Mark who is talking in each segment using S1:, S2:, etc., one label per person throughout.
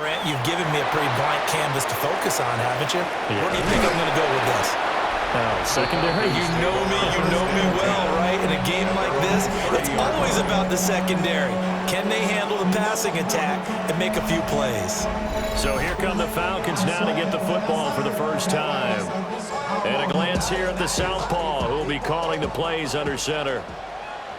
S1: You've given me a pretty blank canvas to focus on, haven't you? Yeah. Where do you think I'm going to go with this?
S2: Secondary.
S1: You know me well, right? In a game like this, it's always about the secondary. Can they handle the passing attack and make a few plays?
S2: So here come the Falcons now to get the football for the first time. And a glance here at the southpaw, who will be calling the plays under center.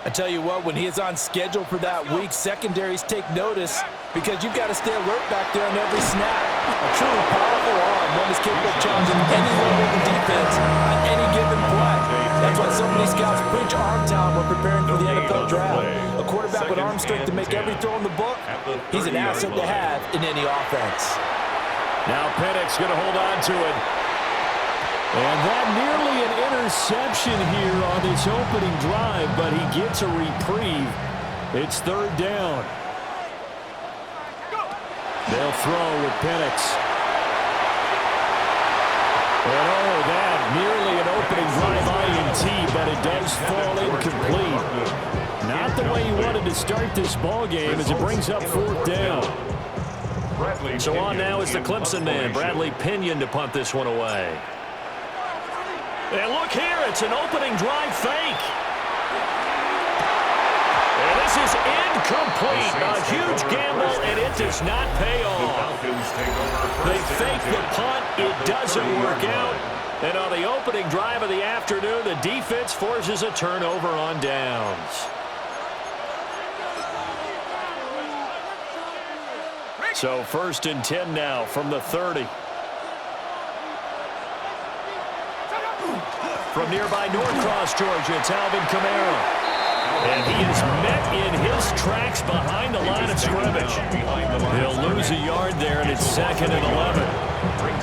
S1: I tell you what, when he is on schedule for that week, secondaries take notice because you've got to stay alert back there on every snap. A truly powerful arm, one is capable of challenging any level of the defense on any given play. That's why so many scouts preach arm talent when preparing for the NFL draft. A quarterback with arm strength to make every throw in the book, he's an asset to have in any offense.
S2: Now Penix going to hold on to it. And that nearly an interception here on this opening drive, but he gets a reprieve. It's third down. They'll throw with Penix. And oh, that nearly an opening drive INT, but it does fall incomplete. Not the way he wanted to start this ball game as it brings up fourth down. So on now is the Clemson man, Bradley Pinion, to punt this one away. And look here, it's an opening drive fake. And this is incomplete. A huge gamble, and it does not pay off. They fake the punt. It doesn't work out. And on the opening drive of the afternoon, the defense forces a turnover on downs. So 1st and 10 now from the 30. From nearby Norcross, Georgia, it's Alvin Kamara. And he is met in his tracks behind the line of scrimmage. He'll lose a yard there, and it's 2nd and 11.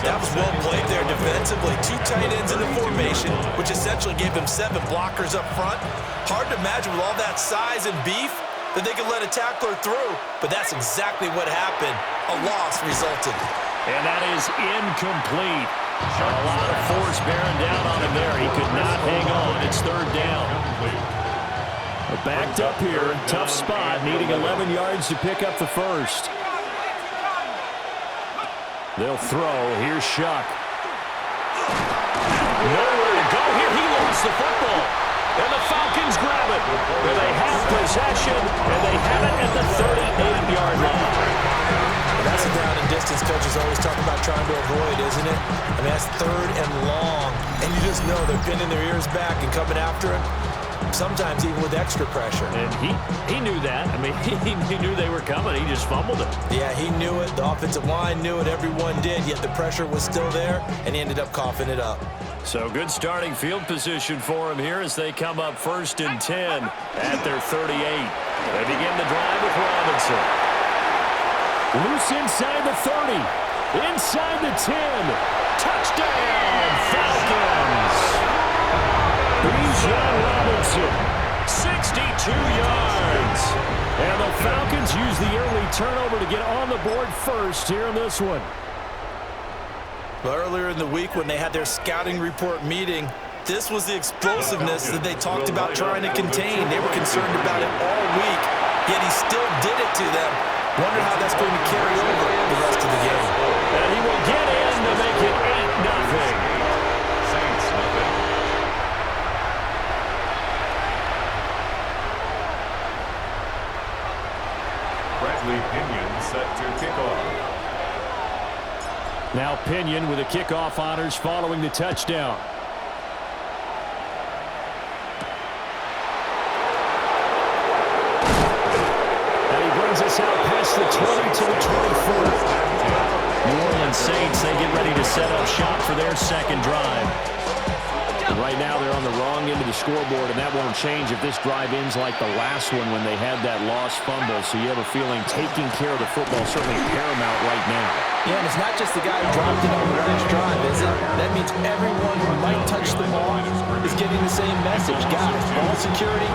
S1: That was well played there defensively. 2 tight ends in the formation, which essentially gave him 7 blockers up front. Hard to imagine with all that size and beef that they could let a tackler through, but that's exactly what happened. A loss resulted.
S2: And that is incomplete. A lot of force bearing down on him there. He could not hang on. It's third down. Backed up here. Tough spot. Needing 11 yards to pick up the first. They'll throw. Here's Shuck. Nowhere to go here. He lost the football. And the Falcons grab it. And they have possession. And they have it at the 38-yard line.
S1: That's a down and distance coaches always talk about trying to avoid, isn't it? I mean, that's 3rd and long. And you just know they're pinning their ears back and coming after him, sometimes even with extra pressure.
S2: And he knew that. I mean, he knew they were coming. He just fumbled it.
S1: Yeah, he knew it. The offensive line knew it. Everyone did, yet the pressure was still there, and he ended up coughing it up.
S2: So good starting field position for him here as they come up 1st and 10 at their 38. They begin the drive with Robinson. Loose inside the 30. Inside the 10. Touchdown, Falcons. Bijan Robinson, 62 yards. And the Falcons use the early turnover to get on the board first here in this one.
S1: Well, earlier in the week when they had their scouting report meeting, this was the explosiveness that they talked about trying to contain. They were concerned about it all week, yet he still did it to them. Wonder how that's going to carry over the rest of the game.
S2: And he will get in to make it 8-0.
S3: Bradley Pinion set to kick off.
S2: Now Pinion with the kickoff honors following the touchdown. Us out past the 20 to the 24. New Orleans Saints, they get ready to set up shop for their second drive. Right now they're on the wrong end of the scoreboard, and that won't change if this drive ends like the last one when they had that lost fumble. So you have a feeling taking care of the football is certainly paramount right now.
S1: Yeah, and it's not just the guy who dropped it on the last drive, is it? That means everyone who might touch the ball is getting the same message. Guys, ball security,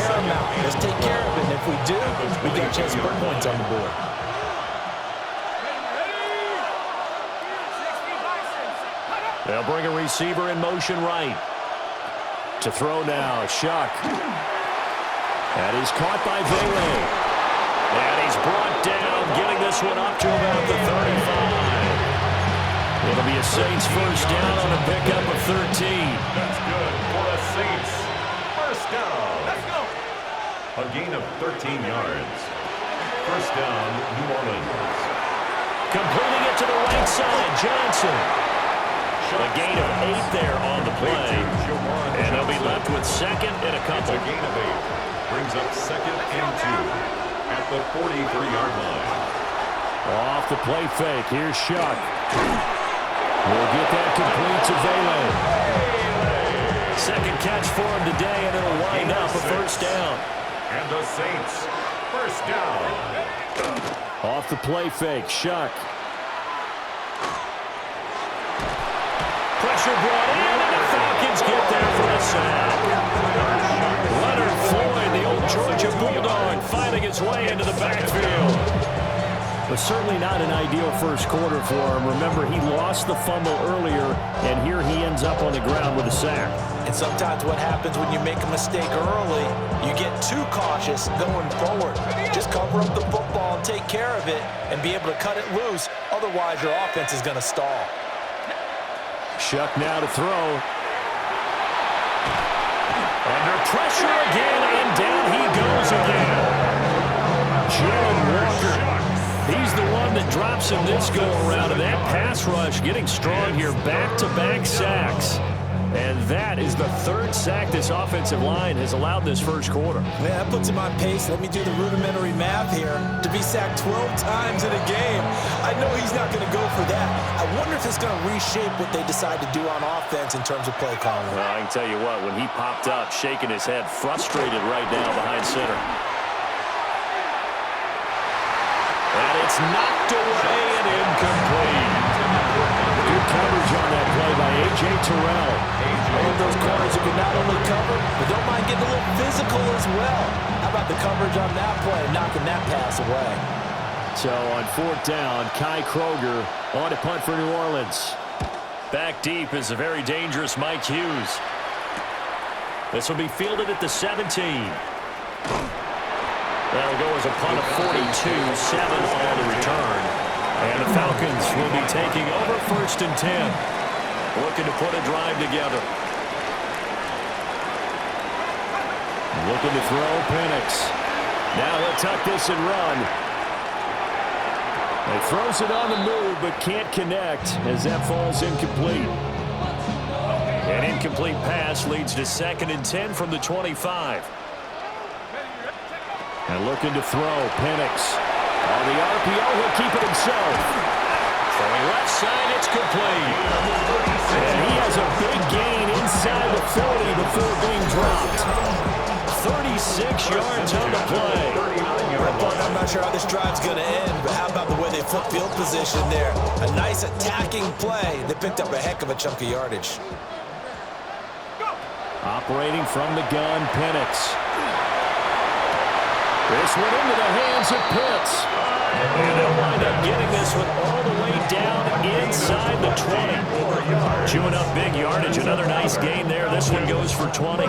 S1: paramount. Let's take care of it, and if we do, we've got a chance to put points on the board.
S2: They'll bring a receiver in motion right. To throw now, Shuck. That is caught by Vele. And he's brought down, getting this one up to about the 35. It'll be a Saints first down on a pickup of 13.
S3: That's good for the Saints. First down. Let's go. A gain of 13 yards. First down, New Orleans.
S2: Completing it to the right side, Johnson. A gain of 8 there on the play. And they'll be left with second and a couple.
S3: It's a gain of 8. Brings up second and 2 at the 43-yard line.
S2: Off the play fake. Here's Shuck. We'll get that complete to Vele. Second catch for him today, and it'll wind up a first down.
S3: And the Saints, first down.
S2: Off the play fake, Shuck. Pressure brought in, and the Falcons get there for a sack. Leonard Floyd, the old Georgia Bulldog, finding his way into the backfield. But certainly not an ideal first quarter for him. Remember, he lost the fumble earlier, and here he ends up on the ground with a sack.
S1: And sometimes what happens when you make a mistake early, you get too cautious going forward. Just cover up the football and take care of it and be able to cut it loose. Otherwise, your offense is going to stall.
S2: Shuck now to throw. Under pressure again, and down he goes again. Jalen Walker. He's the one that drops him this go-around, and that pass rush getting strong here. Back-to-back sacks. And that is the third sack this offensive line has allowed this first quarter.
S1: Man, that puts him on pace. Let me do the rudimentary math here. To be sacked 12 times in a game, I know he's not going to go for that. I wonder if it's going to reshape what they decide to do on offense in terms of play calling.
S2: Well, I can tell you what, when he popped up, shaking his head, frustrated right now behind center. And it's knocked away and incomplete. Good coverage on that play by A.J. Terrell.
S1: One of those corners who can not only cover, but don't mind getting a little physical as well. How about the coverage on that play, knocking that pass away?
S2: So on fourth down, Kai Kroger on to punt for New Orleans. Back deep is a very dangerous Mike Hughes. This will be fielded at the 17. That'll go as a punt of 42, 7 on the return. And the Falcons will be taking over first and 10. Looking to put a drive together. Looking to throw, Penix. Now he'll tuck this and run. He throws it on the move, but can't connect as that falls incomplete. An incomplete pass leads to second and 10 from the 25. And looking to throw, Penix. On the RPO, he'll keep it himself. Throwing left side, it's complete. And he has a big gain inside the 40 before being dropped. 36 yards on the play.
S1: I'm not sure how this drive's going to end, but how about the way they flip field position there? A nice attacking play. They picked up a heck of a chunk of yardage.
S2: Operating from the gun, Penix. This one into the hands of Pitts. And they'll wind up getting this one all the way down inside the 20. Chewing up big yardage. Another nice gain there. This one goes for 20.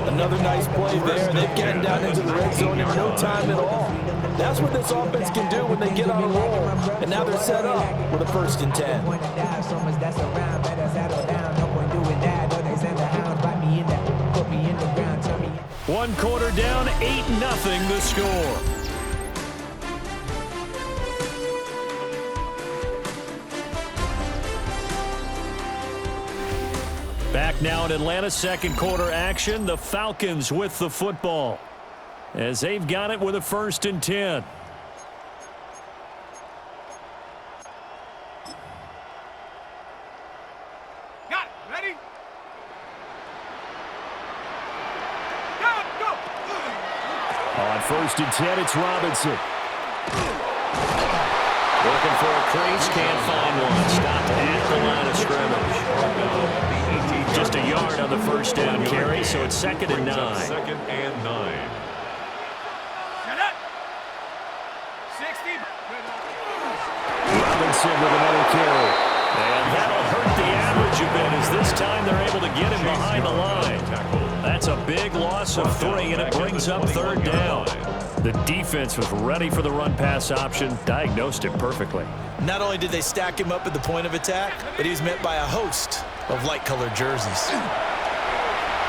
S1: Another nice play there. They've gotten down into the red zone in no time at all. That's what this offense can do when they get on a roll. And now they're set up with a first and 10.
S2: One quarter down, 8-0 the score. Back now in Atlanta, second quarter action. The Falcons with the football as they've got it with a first and 10.
S4: Got it. Ready?
S2: On first and 10, it's Robinson. Looking for a crease, can't find one. Stopped at the line of scrimmage. Just a yard on the first down carry, so it's second and 9.
S3: Second and 9.
S4: Shut up. 60.
S2: Robinson with another carry. And that'll hurt the average a bit as this time they're able to get him behind the line. That's a big loss of 3, and it brings up 3rd down. The defense was ready for the run-pass option, diagnosed it perfectly.
S1: Not only did they stack him up at the point of attack, but he was met by a host of light-colored jerseys.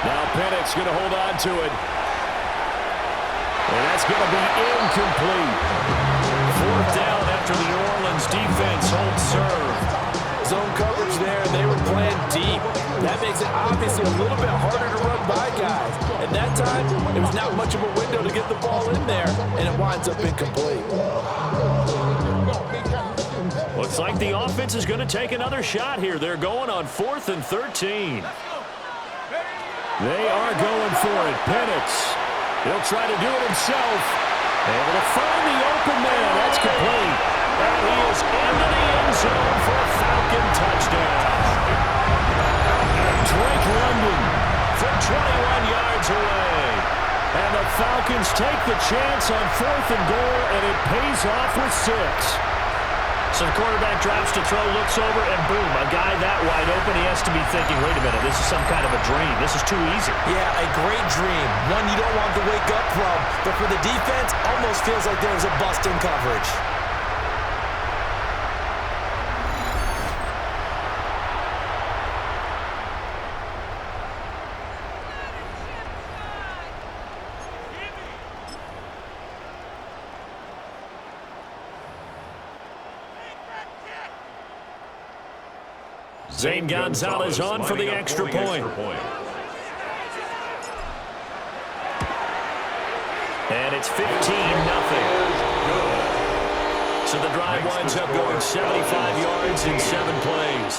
S2: Now Pennett's going to hold on to it. And that's going to be incomplete. 4th down after the New Orleans defense holds serve.
S1: Zone coverage there, and they were playing deep. That makes it obviously a little bit harder to run by guys. And that time, it was not much of a window to get the ball in there, and it winds up incomplete.
S2: Looks like the offense is going to take another shot here. They're going on 4th and 13. They are going for it. Pennett's. He'll try to do it himself. Able to find the open man. That's complete. And he is into the end zone for a Falcon touchdown. Drake London from 21 yards away. And the Falcons take the chance on 4th and goal, and it pays off with 6. So the quarterback drops to throw, looks over, and boom, a guy that wide open, he has to be thinking, wait a minute, this is some kind of a dream. This is too easy.
S1: Yeah, a great dream. One you don't want to wake up from. But for the defense, almost feels like there was a bust in coverage.
S2: Zane Gonzalez on for the extra point. And it's 15-0. So the drive winds up going 75 yards in 7 plays.